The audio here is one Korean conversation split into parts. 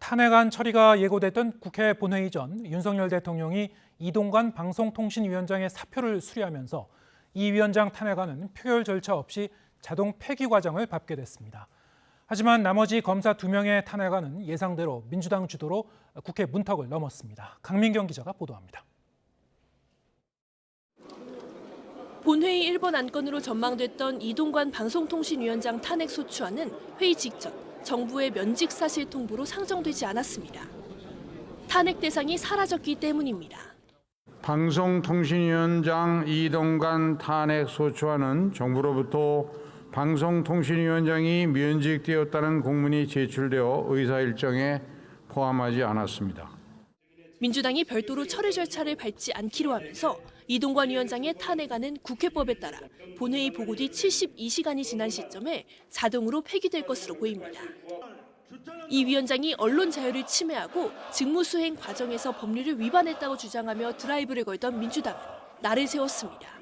탄핵안 처리가 예고됐던 국회 본회의 전 윤석열 대통령이 이동관 방송통신위원장의 사표를 수리하면서 이 위원장 탄핵안은 표결 절차 없이 자동 폐기 과정을 밟게 됐습니다. 하지만 나머지 검사 2명의 탄핵안은 예상대로 민주당 주도로 국회 문턱을 넘었습니다. 강민경 기자가 보도합니다. 본회의 1번 안건으로 전망됐던 이동관 방송통신위원장 탄핵 소추안은 회의 직전 정부의 면직 사실 통보로 상정되지 않았습니다. 탄핵 대상이 사라졌기 때문입니다. 방송통신위원장 이동관 탄핵 소추안은 정부로부터 방송통신위원장이 면직되었다는 공문이 제출되어 의사 일정에 포함하지 않았습니다. 민주당이 별도로 처리 절차를 밟지 않기로 하면서 이동관 위원장의 탄핵안은 국회법에 따라 본회의 보고 뒤 72시간이 지난 시점에 자동으로 폐기될 것으로 보입니다. 이 위원장이 언론 자유를 침해하고 직무수행 과정에서 법률을 위반했다고 주장하며 드라이브를 걸던 민주당은 날을 세웠습니다.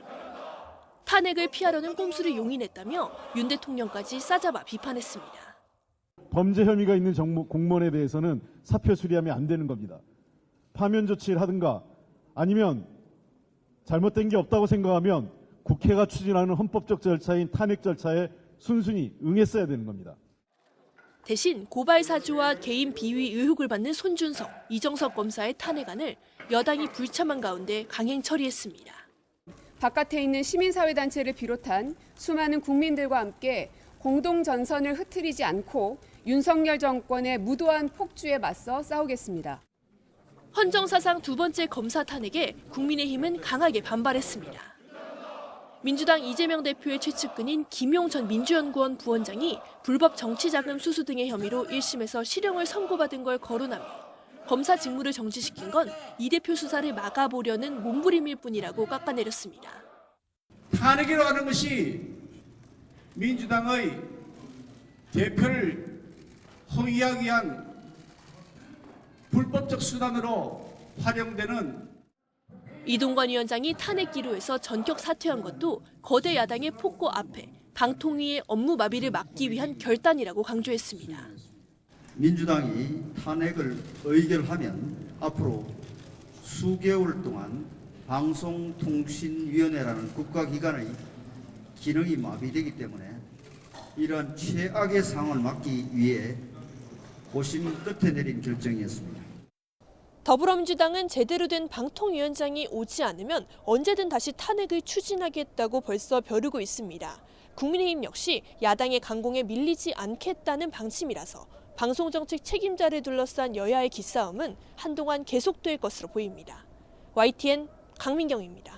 탄핵을 피하려는 꼼수를 용인했다며 윤 대통령까지 싸잡아 비판했습니다. 범죄 혐의가 있는 공무원에 대해서는 사표 수리하면 안 되는 겁니다. 파면 조치를 하든가 아니면 잘못된 게 없다고 생각하면 국회가 추진하는 헌법적 절차인 탄핵 절차에 순순히 응했어야 되는 겁니다. 대신 고발 사주와 개인 비위 의혹을 받는 손준성, 이정석 검사의 탄핵안을 여당이 불참한 가운데 강행 처리했습니다. 바깥에 있는 시민사회단체를 비롯한 수많은 국민들과 함께 공동전선을 흐트리지 않고 윤석열 정권의 무도한 폭주에 맞서 싸우겠습니다. 헌정사상 2번째 검사 탄핵에 국민의힘은 강하게 반발했습니다. 민주당 이재명 대표의 최측근인 김용 전 민주연구원 부원장이 불법 정치자금 수수 등의 혐의로 1심에서 실형을 선고받은 걸 거론하며 검사 직무를 정지시킨 건 이 대표 수사를 막아보려는 몸부림일 뿐이라고 깎아내렸습니다. 탄핵이라고 하는 것이 민주당의 대표를 허위하기 위한 불법적 수단으로 활용되는 이동관 위원장이 탄핵 기로에서 전격 사퇴한 것도 거대 야당의 폭거 앞에 방통위의 업무 마비를 막기 위한 결단이라고 강조했습니다. 민주당이 탄핵을 의결하면 앞으로 수개월 동안 방송통신위원회라는 국가기관의 기능이 마비되기 때문에 이러한 최악의 상황을 막기 위해 고심 끝에 내린 결정이었습니다. 더불어민주당은 제대로 된 방통위원장이 오지 않으면 언제든 다시 탄핵을 추진하겠다고 벌써 벼르고 있습니다. 국민의힘 역시 야당의 강공에 밀리지 않겠다는 방침이라서 방송정책 책임자를 둘러싼 여야의 기싸움은 한동안 계속될 것으로 보입니다. YTN 강민경입니다.